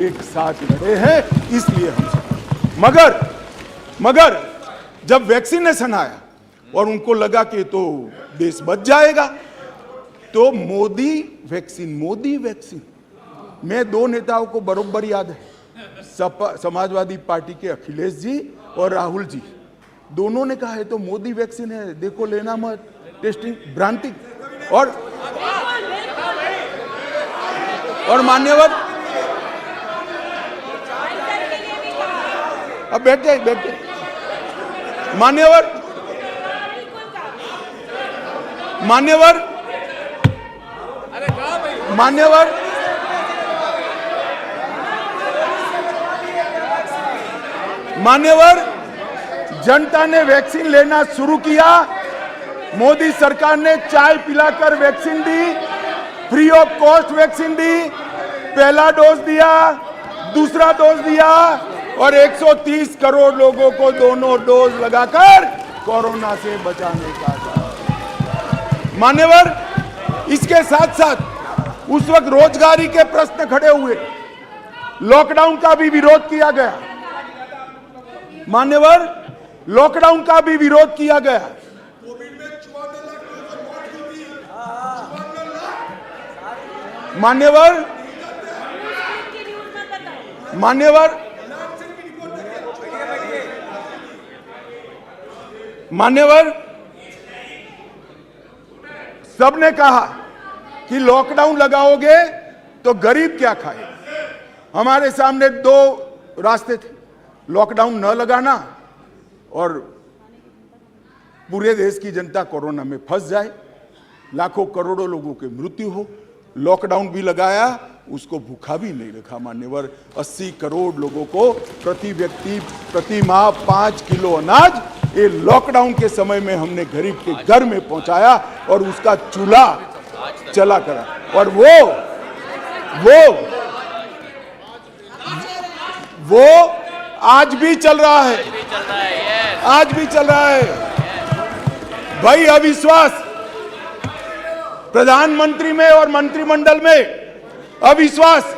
एक साथ लड़े हैं, इसलिए हम मगर जब वैक्सीनेशन आया और उनको लगा कि तो देश बच जाएगा, तो मोदी वैक्सीन मैं दो नेताओं को बरोबर याद है, समाजवादी पार्टी के अखिलेश जी और राहुल जी, दोनों ने कहा है तो मोदी वैक्सीन है, देखो लेना मत, टेस्टिंग भ्रांति। और मान्यवर, अब बैठ जाए मान्यवर जनता ने वैक्सीन लेना शुरू किया। मोदी सरकार ने चाय पिलाकर वैक्सीन दी, फ्री ऑफ कॉस्ट वैक्सीन दी, पहला डोज दिया, दूसरा डोज दिया और 130 करोड़ लोगों को दोनों डोज लगाकर कोरोना से बचाने का था। मान्यवर, इसके साथ साथ उस वक्त रोजगारी के प्रश्न खड़े हुए, लॉकडाउन का भी विरोध किया गया। मान्यवर, लॉकडाउन का भी विरोध किया गया। मान्यवर सबने कहा कि लॉकडाउन लगाओगे तो गरीब क्या खाए। हमारे सामने दो रास्ते थे, लॉकडाउन न लगाना और पूरे देश की जनता कोरोना में फंस जाए, लाखों करोड़ों लोगों की मृत्यु हो। लॉकडाउन भी लगाया, उसको भूखा भी नहीं रखा। मान्यवर, 80 करोड़ लोगों को प्रति व्यक्ति प्रति माह 5 किलो अनाज ये लॉकडाउन के समय में हमने गरीब के घर में पहुंचाया और उसका चूल्हा चला करा। और वो आज भी चल रहा है, आज भी चल रहा है। भाई, अविश्वास प्रधानमंत्री में और मंत्रिमंडल में अविश्वास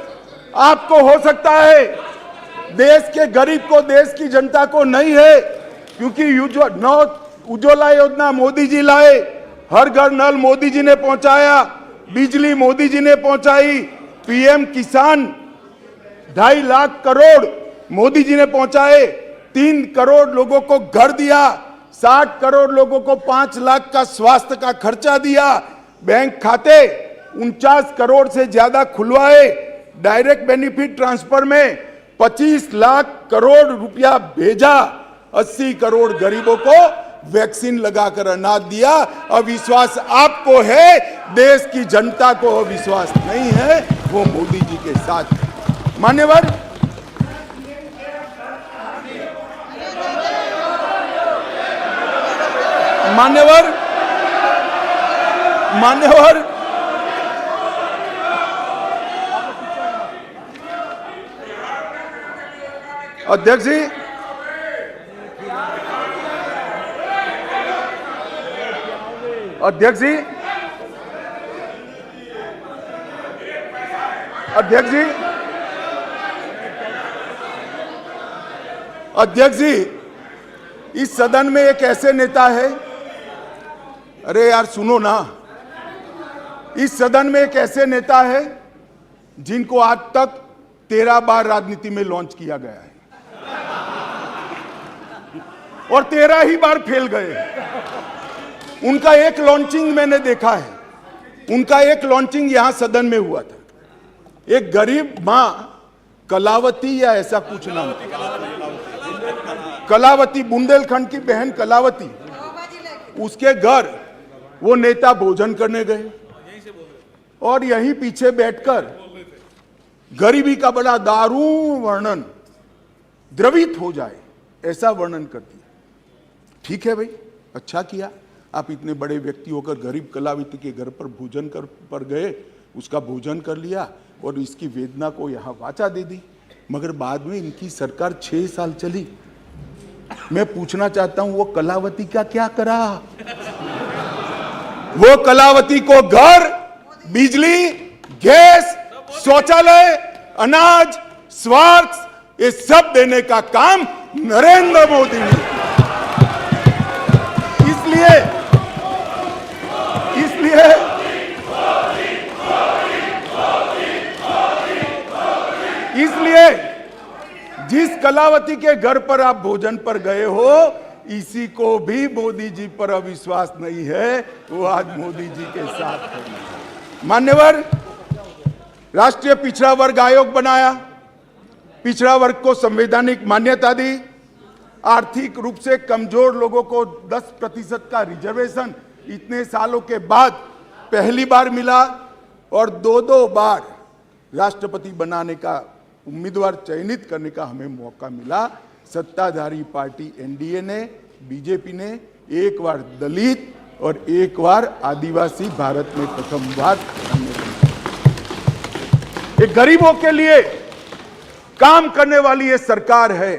आपको हो सकता है, देश के गरीब को, देश की जनता को नहीं है, क्योंकि उज्ज्वला योजना मोदी जी लाए, हर घर नल मोदी जी ने पहुंचाया, बिजली मोदी जी ने पहुंचाई, पीएम किसान 2.5 लाख करोड़ मोदी जी ने पहुंचाए, 3 करोड़ लोगों को घर दिया, 60 करोड़ लोगों को 5 लाख का स्वास्थ्य का खर्चा दिया, बैंक खाते 49 करोड़ से ज्यादा खुलवाए, डायरेक्ट बेनिफिट ट्रांसफर में 25 लाख करोड़ रुपया भेजा, 80 करोड़ गरीबों को वैक्सीन लगाकर अनाज दिया। अविश्वास आपको है, देश की जनता को अविश्वास नहीं है, वो मोदी जी के साथ है। मान्यवर, अध्यक्ष जी, अध्यक्ष जी, इस सदन में एक ऐसे नेता है, अरे यार सुनो ना, इस सदन में एक ऐसे नेता है जिनको आज तक 13 बार राजनीति में लॉन्च किया गया है और 13 ही बार फेल गए। उनका एक लॉन्चिंग मैंने देखा है, उनका एक लॉन्चिंग यहां सदन में हुआ था। एक गरीब मां कलावती या ऐसा कुछ नाम, कलावती, बुंदेलखंड की बहन कलावती, उसके घर वो नेता भोजन करने गए और यहीं पीछे बैठकर गरीबी का बड़ा दारुण वर्णन, द्रवित हो जाए ऐसा वर्णन कर दिया। ठीक है भाई, अच्छा किया, आप इतने बड़े व्यक्ति होकर गरीब कलावती के घर पर भोजन पर गए, उसका भोजन कर लिया और इसकी वेदना को यहाँ वाचा दे दी। मगर बाद में इनकी सरकार 6 साल चली। मैं पूछना चाहता हूं, वो कलावती का क्या करा? वो कलावती को घर, बिजली, गैस, शौचालय, अनाज स्वार्थ, ये सब देने का काम नरेंद्र मोदी ने किया। इसलिए जिस कलावती के घर पर आप भोजन पर गए हो, इसी को भी मोदी जी पर अविश्वास नहीं है, वो आज मोदी जी के साथ है। मान्यवर, राष्ट्रीय पिछड़ा वर्ग आयोग बनाया, पिछड़ा वर्ग को संवैधानिक मान्यता दी, आर्थिक रूप से कमजोर लोगों को 10% का रिजर्वेशन इतने सालों के बाद पहली बार मिला, और दो बार राष्ट्रपति बनाने का उम्मीदवार चयनित करने का हमें मौका मिला। सत्ताधारी पार्टी एनडीए ने, बीजेपी ने एक बार दलित और एक बार आदिवासी भारत में प्रथम बार एक गरीबों के लिए काम करने वाली ये सरकार है।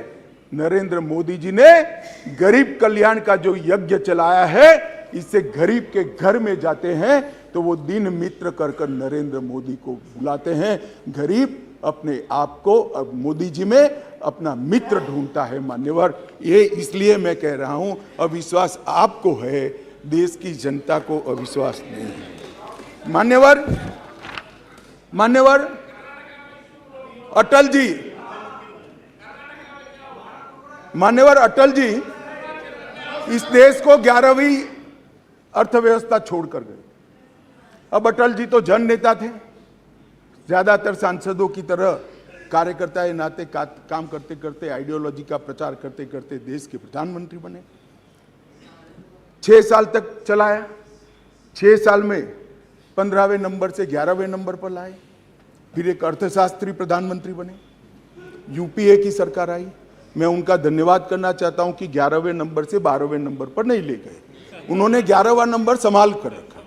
नरेंद्र मोदी जी ने गरीब कल्याण का जो यज्ञ चलाया है, इससे गरीब के घर में जाते हैं तो वो दिन मित्र कर नरेंद्र मोदी को बुलाते हैं। गरीब अपने आप को अब मोदी जी में अपना मित्र ढूंढता है। मान्यवर, ये इसलिए मैं कह रहा हूं, अविश्वास आपको है, देश की जनता को अविश्वास नहीं है। मान्यवर अटल जी इस देश को 11वीं अर्थव्यवस्था छोड़कर गए। अब अटल जी तो जन नेता थे, ज्यादातर सांसदों की तरह कार्यकर्ता के नाते काम करते करते, आइडियोलॉजी का प्रचार करते करते देश के प्रधानमंत्री बने। 6 साल तक चलाया, 6 साल में 15वें नंबर से 11वें नंबर पर लाए, फिर एक अर्थशास्त्री प्रधानमंत्री बने, यूपीए की सरकार आई। मैं उनका धन्यवाद करना चाहता हूं कि 11वें नंबर से 12वें नंबर पर नहीं ले गए, उन्होंने 11वां नंबर संभाल कर रखा।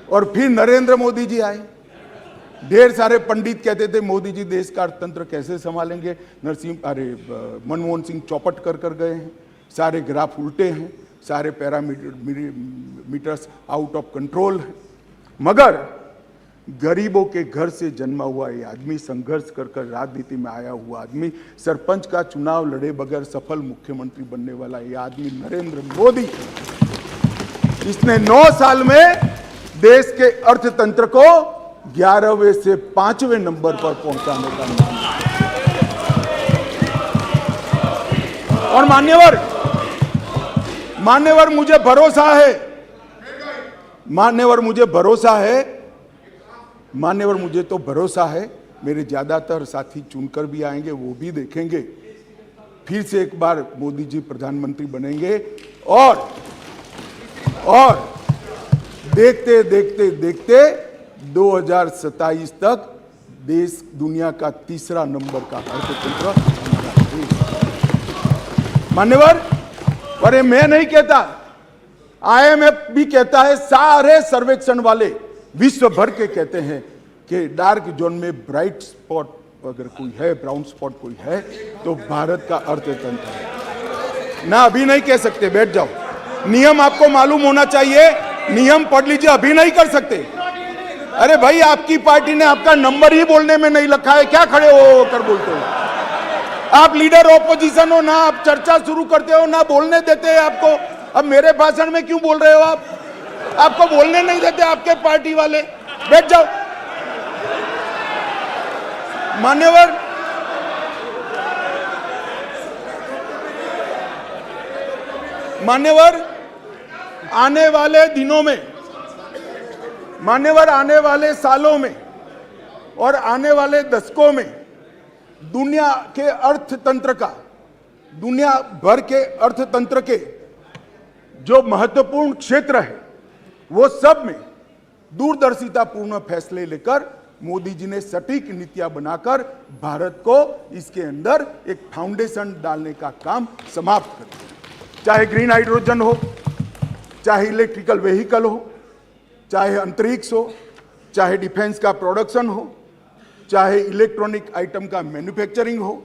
और फिर नरेंद्र मोदी जी आए। ढेर सारे पंडित कहते थे मोदी जी देश का अर्थतंत्र कैसे संभालेंगे, मनमोहन सिंह चौपट कर गए हैं, सारे ग्राफ उल्टे हैं, सारे पैरामीटर्स आउट ऑफ कंट्रोल हैं। मगर गरीबों के घर से जन्मा हुआ ये आदमी, संघर्ष कर राजनीति में आया हुआ आदमी, सरपंच का चुनाव लड़े बगैर सफल मुख्यमंत्री बनने वाला ये आदमी नरेंद्र मोदी, इसने 9 साल में देश के अर्थतंत्र को 11वें से 5वें नंबर पर पहुंचाने का नाम। और मान्यवर मुझे भरोसा है, मेरे ज्यादातर साथी चुनकर भी आएंगे, वो भी देखेंगे, फिर से एक बार मोदी जी प्रधानमंत्री बनेंगे और देखते 2027 तक देश दुनिया का 3रा नंबर का अर्थतंत्र हमारा देश। मान्यवर, पर मैं नहीं कहता, IMF भी कहता है, सारे सर्वेक्षण वाले विश्व भर के कहते हैं कि डार्क जोन में ब्राइट स्पॉट अगर कोई है, ब्राउन स्पॉट कोई है, तो भारत का अर्थतंत्र है ना। अभी नहीं कह सकते, बैठ जाओ, नियम आपको मालूम होना चाहिए, नियम पढ़ लीजिए, अभी नहीं कर सकते। अरे भाई, आपकी पार्टी ने आपका नंबर ही बोलने में नहीं लिखा है, क्या खड़े हो कर बोलते हो? आप लीडर ऑपोजिशन हो ना, आप चर्चा शुरू करते हो ना, बोलने देते हैं आपको। अब मेरे भाषण में क्यों बोल रहे हो आप? आपको बोलने नहीं देते आपके पार्टी वाले, बैठ जाओ। मान्यवर आने वाले दिनों में, आने वाले सालों में और आने वाले दशकों में दुनिया के अर्थतंत्र का, दुनिया भर के अर्थतंत्र के जो महत्वपूर्ण क्षेत्र है, वो सब में दूरदर्शितापूर्ण फैसले लेकर मोदी जी ने सटीक नीतियां बनाकर भारत को इसके अंदर एक फाउंडेशन डालने का काम समाप्त कर दिया। चाहे ग्रीन हाइड्रोजन हो, चाहे इलेक्ट्रिकल व्हीकल हो, चाहे अंतरिक्ष हो, चाहे डिफेंस का प्रोडक्शन हो, चाहे इलेक्ट्रॉनिक आइटम का मैन्युफैक्चरिंग हो,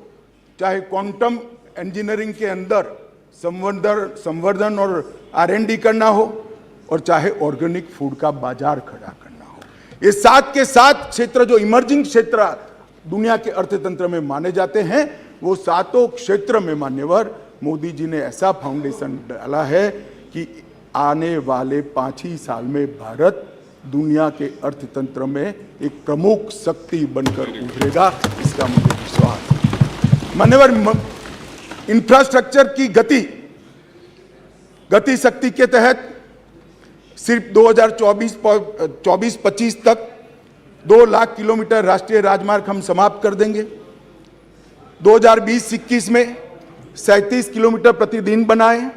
चाहे क्वांटम इंजीनियरिंग के अंदर संवर्धन और R&D करना हो, और चाहे ऑर्गेनिक फूड का बाजार खड़ा करना हो। ये 7 के 7 क्षेत्र जो इमर्जिंग क्षेत्र दुनिया के अर्थतंत्र में माने जाते हैं, वो सातों क्षेत्र में मान्यवर मोदी जी ने ऐसा फाउंडेशन डाला है कि आने वाले 5 ही साल में भारत दुनिया के अर्थतंत्र में एक प्रमुख शक्ति बनकर उभरेगा, इसका मुझे विश्वास है। मान्यवर, इंफ्रास्ट्रक्चर की गति शक्ति के तहत सिर्फ 2024-25 तक 2 लाख किलोमीटर राष्ट्रीय राजमार्ग हम समाप्त कर देंगे। 2020-21 में 37 किलोमीटर प्रतिदिन बनाए,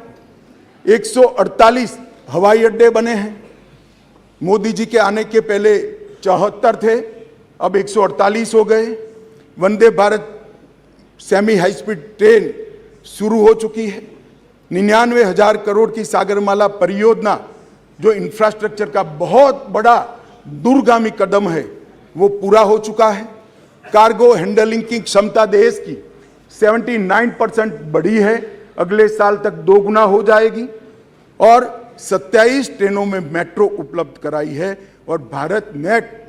148 हवाई अड्डे बने हैं। मोदी जी के आने के पहले 74 थे, अब 148 हो गए। Vande Bharat semi high speed train शुरू हो चुकी है। 99,000 करोड़ की सागरमाला परियोजना, जो इंफ्रास्ट्रक्चर का बहुत बड़ा दूरगामी कदम है, वो पूरा हो चुका है। कार्गो हैंडलिंग की क्षमता देश की 79% बढ़ी है, अगले साल तक 2 गुना हो जाएगी। और 27 ट्रेनों में मेट्रो उपलब्ध कराई है और भारत नेट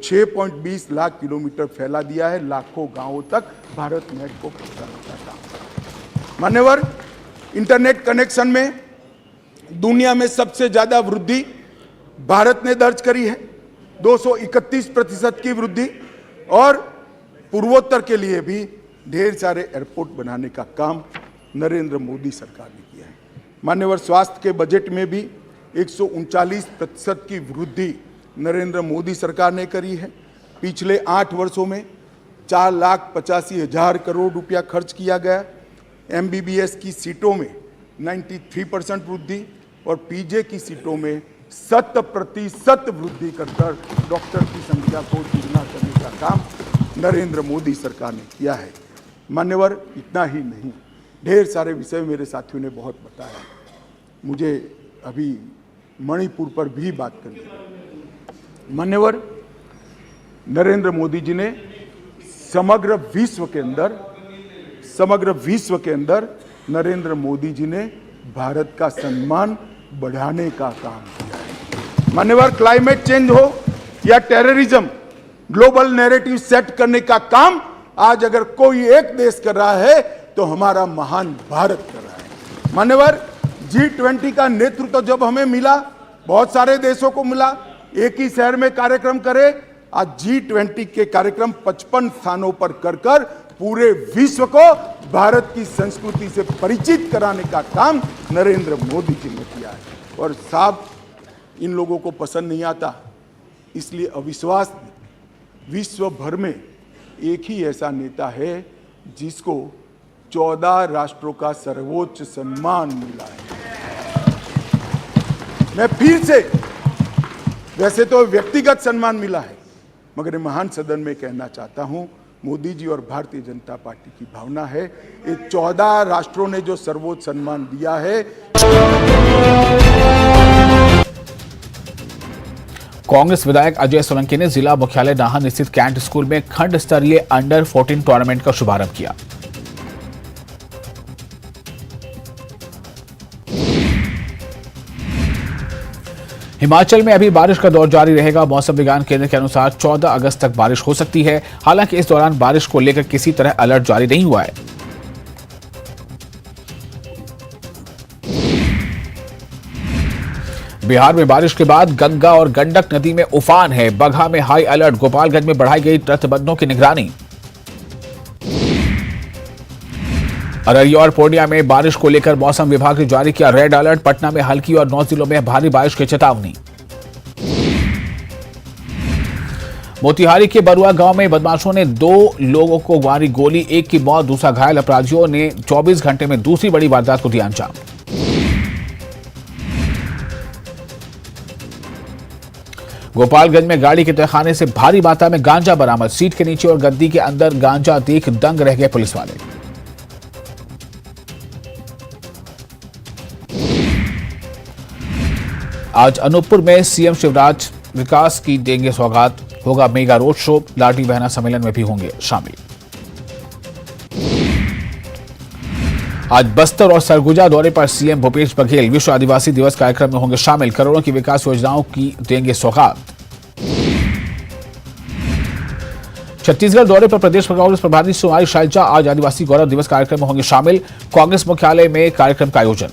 6.20 लाख किलोमीटर फैला दिया है, लाखों गांवों तक भारत नेट को पहुंचाने का काम। मान्यवर, इंटरनेट कनेक्शन में दुनिया में सबसे ज्यादा वृद्धि भारत ने दर्ज करी है, 231% की वृद्धि। और पूर्वोत्तर के लिए भी ढेर सारे एयरपोर्ट बनाने का काम नरेंद्र मोदी सरकार ने किया है। मान्यवर, स्वास्थ्य के बजट में भी 139% की वृद्धि नरेंद्र मोदी सरकार ने करी है। पिछले 8 वर्षों में 4,85,000 करोड़ रुपया खर्च किया गया। MBBS की सीटों में 93% वृद्धि और PJ की सीटों में 100% वृद्धि कर डॉक्टर की संख्या को दुगना करने का काम नरेंद्र मोदी सरकार ने किया है। मान्यवर, इतना ही नहीं, ढेर सारे विषय मेरे साथियों ने बहुत बताया। मुझे अभी मणिपुर पर भी बात करनी है। मान्यवर, नरेंद्र मोदी जी ने समग्र विश्व के अंदर नरेंद्र मोदी जी ने भारत का सम्मान बढ़ाने का काम किया है। मान्यवर, क्लाइमेट चेंज हो या टेररिज्म, ग्लोबल नैरेटिव सेट करने का काम आज अगर कोई एक देश कर रहा है तो हमारा महान भारत कर रहा है। मान्यवर, G20 का नेतृत्व जब हमें मिला, बहुत सारे देशों को मिला, एक ही शहर में कार्यक्रम करे, आज G20 के कार्यक्रम 55 स्थानों पर कर पूरे विश्व को भारत की संस्कृति से परिचित कराने का काम नरेंद्र मोदी जी ने किया है। और साहब, इन लोगों को पसंद नहीं आता, इसलिए अविश्वास विश्व भर में एक ही ऐसा नेता है जिसको 14 राष्ट्रों का सर्वोच्च सम्मान मिला है। मैं फिर से, वैसे तो व्यक्तिगत सम्मान मिला है, मगर महान सदन में कहना चाहता हूं, मोदी जी और भारतीय जनता पार्टी की भावना है, ये 14 राष्ट्रों ने जो सर्वोच्च सम्मान दिया है। कांग्रेस विधायक अजय सोलंकी ने जिला मुख्यालय नाहन स्थित कैंट स्कूल में खंड स्तरीय अंडर 14 टूर्नामेंट का शुभारंभ किया। हिमाचल में अभी बारिश का दौर जारी रहेगा। मौसम विज्ञान केंद्र के अनुसार 14 अगस्त तक बारिश हो सकती है। हालांकि इस दौरान बारिश को लेकर किसी तरह अलर्ट जारी नहीं हुआ है। बिहार में बारिश के बाद गंगा और गंडक नदी में उफान है। बगहा में हाई अलर्ट, गोपालगंज में बढ़ाई गई तटबंधों की निगरानी। अररिया और पूर्णिया में बारिश को लेकर मौसम विभाग ने जारी किया रेड अलर्ट। पटना में हल्की और 9 जिलों में भारी बारिश की चेतावनी। मोतिहारी के बरुआ गांव में बदमाशों ने 2 लोगों को मारी गोली, एक की मौत, दूसरा घायल। अपराधियों ने 24 घंटे में दूसरी बड़ी वारदात को दिया अंजाम। गोपालगंज में गाड़ी के तहखाने से भारी मात्रा में गांजा बरामद। सीट के नीचे और गद्दी के अंदर गांजा देख दंग रह गए पुलिस वाले। आज अनूपपुर में सीएम शिवराज विकास की देंगे सौगात। होगा मेगा रोड शो, लाठी बहना सम्मेलन में भी होंगे शामिल। आज बस्तर और सरगुजा दौरे पर सीएम भूपेश बघेल विश्व आदिवासी दिवस कार्यक्रम में होंगे शामिल। करोड़ों की विकास योजनाओं की देंगे सौगात। छत्तीसगढ़ दौरे पर प्रदेश कांग्रेस प्रभारी सुमारी शैलजा आज आदिवासी गौरव दिवस कार्यक्रम में होंगे शामिल। कांग्रेस मुख्यालय में कार्यक्रम का आयोजन।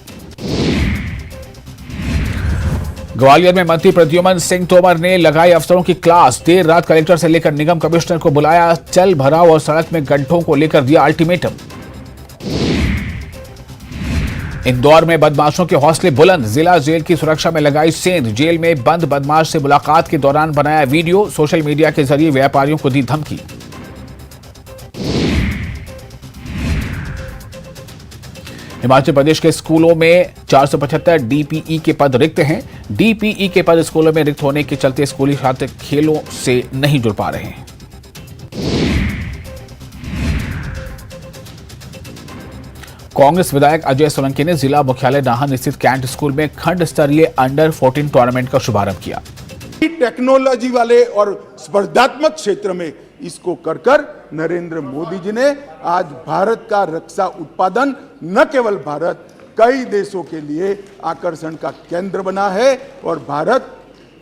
ग्वालियर में मंत्री प्रद्युमन सिंह तोमर ने लगाई अफसरों की क्लास। देर रात कलेक्टर से लेकर निगम कमिश्नर को बुलाया। चल भराव और सड़क में गड्ढों को लेकर दिया अल्टीमेटम। इंदौर में बदमाशों के हौसले बुलंद। जिला जेल की सुरक्षा में लगाई सेंध। जेल में बंद बदमाश से मुलाकात के दौरान बनाया वीडियो। सोशल मीडिया के जरिए व्यापारियों को दी धमकी। हिमाचल प्रदेश के स्कूलों में 475 डीपीई के पद रिक्त हैं। डीपीई के पद स्कूलों में रिक्त होने के चलते स्कूली छात्र खेलों से नहीं जुड़ पा रहे हैं। कांग्रेस विधायक अजय सोलंकी ने जिला मुख्यालय नाहन स्थित कैंट स्कूल में खंड स्तरीय अंडर 14 टूर्नामेंट का शुभारंभ किया। टेक्नोलॉजी वाले और स्पर्धात्मक क्षेत्र में इसको कर नरेंद्र मोदी जी ने आज भारत का रक्षा उत्पादन न केवल भारत, कई देशों के लिए आकर्षण का केंद्र बना है और भारत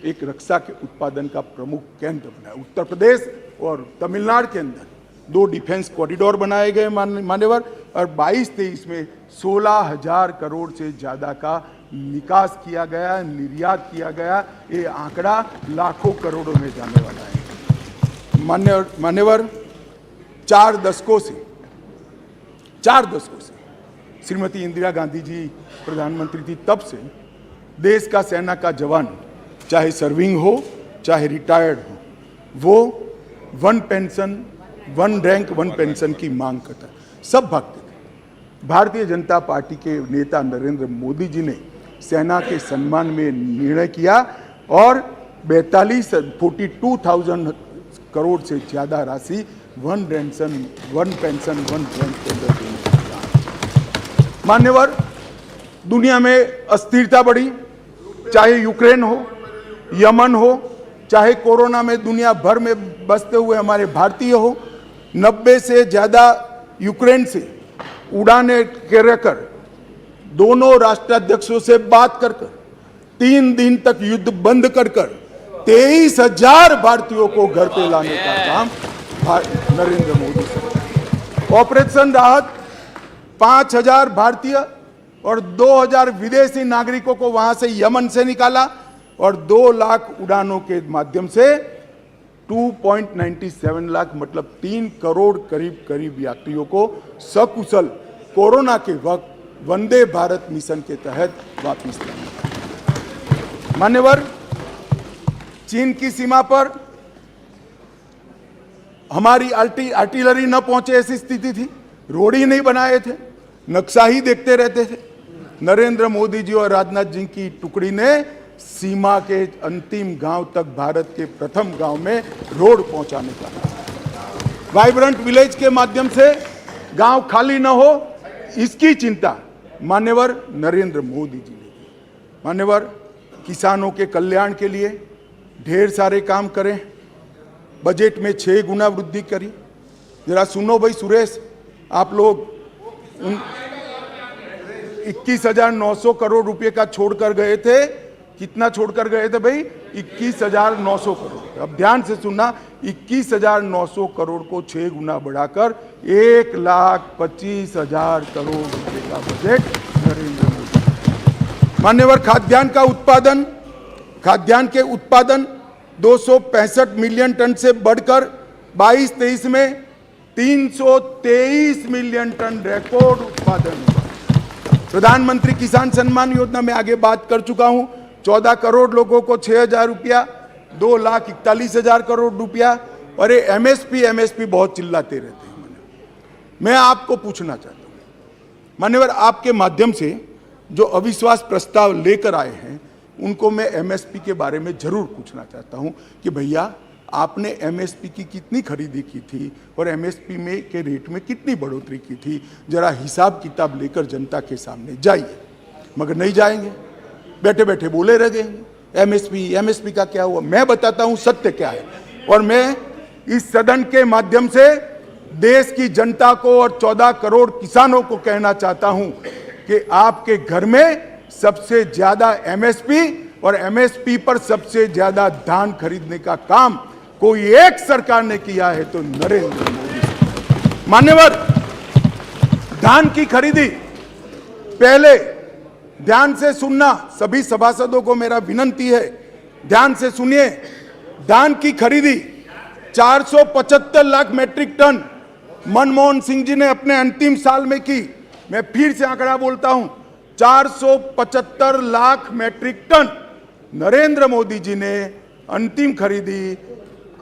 एक रक्षा के उत्पादन का प्रमुख केंद्र बना है। उत्तर प्रदेश और तमिलनाडु के अंदर 2 डिफेंस कॉरिडोर बनाए गए मान्यवर, और 22-23 में 16,000 करोड़ से ज्यादा का निकास किया गया, निर्यात किया गया। ये आंकड़ा लाखों करोड़ों में जाने वाला है। मान्यवर 4 दशकों से श्रीमती इंदिरा गांधी जी प्रधानमंत्री थी, तब से देश का सेना का जवान, चाहे सर्विंग हो चाहे रिटायर्ड हो, वो 1 पेंशन 1 रैंक 1 पेंशन की मांग करता है। सब भागते थे। भारतीय जनता पार्टी के नेता नरेंद्र मोदी जी ने सेना के सम्मान में निर्णय किया और 42,000 करोड़ से ज्यादा राशि 1 पेंशन 1 रैंक के अंदर देने का काम। मान्यवर, दुनिया में अस्थिरता बढ़ी, चाहे यूक्रेन हो, यमन हो, चाहे कोरोना में दुनिया भर में बसते हुए हमारे भारतीय हो, 90 से ज्यादा यूक्रेन से उड़ानें कर दोनों राष्ट्राध्यक्षों से बात कर 3 दिन तक युद्ध बंद कर 23,000 भारतीयों को घर पे लाने का काम नरेंद्र मोदी से। ऑपरेशन राहत 5,000 भारतीय और 2,000 विदेशी नागरिकों को वहां से यमन से निकाला और 2 लाख उड़ानों के माध्यम से 2.97 लाख मतलब 3 करोड़ करीब यात्रियों को सकुशल कोरोना के वक्त वंदे भारत मिशन के तहत वापस लाया। मान्यवर, चीन की सीमा पर हमारी आर्टिलरी न पहुंचे ऐसी स्थिति थी, रोड ही नहीं बनाए थे, नक्शा ही देखते रहते थे। नरेंद्र मोदी जी और राजनाथ जी की टुकड़ी ने सीमा के अंतिम गांव तक भारत के प्रथम गांव में रोड पहुंचाने का, वाइब्रेंट विलेज के माध्यम से गांव खाली न हो, इसकी चिंता मान्यवर नरेंद्र मोदी जी ने की। मान्यवर, किसानों के कल्याण के लिए ढेर सारे काम करें, बजट में 6 गुना वृद्धि करी। जरा सुनो भाई सुरेश, आप लोग 21,900 करोड़ रुपए का छोड़कर गए थे। कितना छोड़कर गए थे भाई? 21,900 करोड़। अब ध्यान से सुनना, 21,900 करोड़ को 6 गुना बढ़ाकर 1,25,000 करोड़ रुपए का बजट नरेंद्र मोदी। मान्यवर, खाद्यान्न के उत्पादन 265 मिलियन टन से बढ़कर 22-23 में 323 मिलियन टन रिकॉर्ड उत्पादन हुआ। प्रधानमंत्री किसान सम्मान योजना में आगे बात कर चुका हूं, 14 करोड़ लोगों को 6,000 रुपया, 2,41,000 करोड़ रुपया। और ये एमएसपी बहुत चिल्लाते रहते हैं। मैं आपको पूछना चाहता हूं मान्यवर, आपके माध्यम से जो अविश्वास प्रस्ताव लेकर आए हैं उनको मैं एमएसपी के बारे में जरूर पूछना चाहता हूं कि भैया आपने एमएसपी की कितनी खरीदी की थी और एमएसपी में के रेट में कितनी बढ़ोतरी की थी। जरा हिसाब किताब लेकर जनता के सामने जाइए। मगर नहीं जाएंगे, बैठे बैठे बोले रह गए एमएसपी का क्या हुआ। मैं बताता हूं सत्य क्या है, और मैं इस सदन के माध्यम से देश की जनता को और 14 करोड़ किसानों को कहना चाहता हूं कि आपके घर में सबसे ज्यादा एमएसपी और एमएसपी पर सबसे ज्यादा धान खरीदने का काम कोई एक सरकार ने किया है तो नरेंद्र मोदी। मान्यवर, धान की खरीदी, पहले ध्यान से सुनना, सभी सभासदों को मेरा विनंती है, ध्यान से सुनिए। धान की खरीदी 475 लाख मैट्रिक टन मनमोहन सिंह जी ने अपने अंतिम साल में की। मैं फिर से आंकड़ा बोलता हूं, 475 लाख मैट्रिक टन। नरेंद्र मोदी जी ने अंतिम खरीदी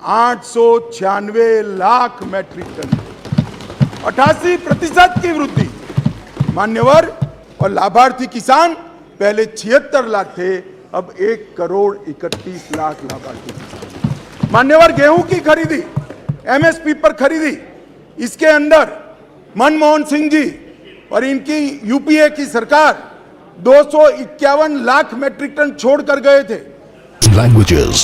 896 लाख मैट्रिक टन, 88% की वृद्धि। मान्यवर, और लाभार्थी किसान पहले 76 लाख थे, अब 1,31,00,000 लाभार्थी किसान। मान्यवर, गेहूं की खरीदी, एमएसपी पर खरीदी, इसके अंदर मनमोहन सिंह जी और इनकी यूपीए की सरकार 251 लाख मैट्रिक टन छोड़कर गए थे। Languages,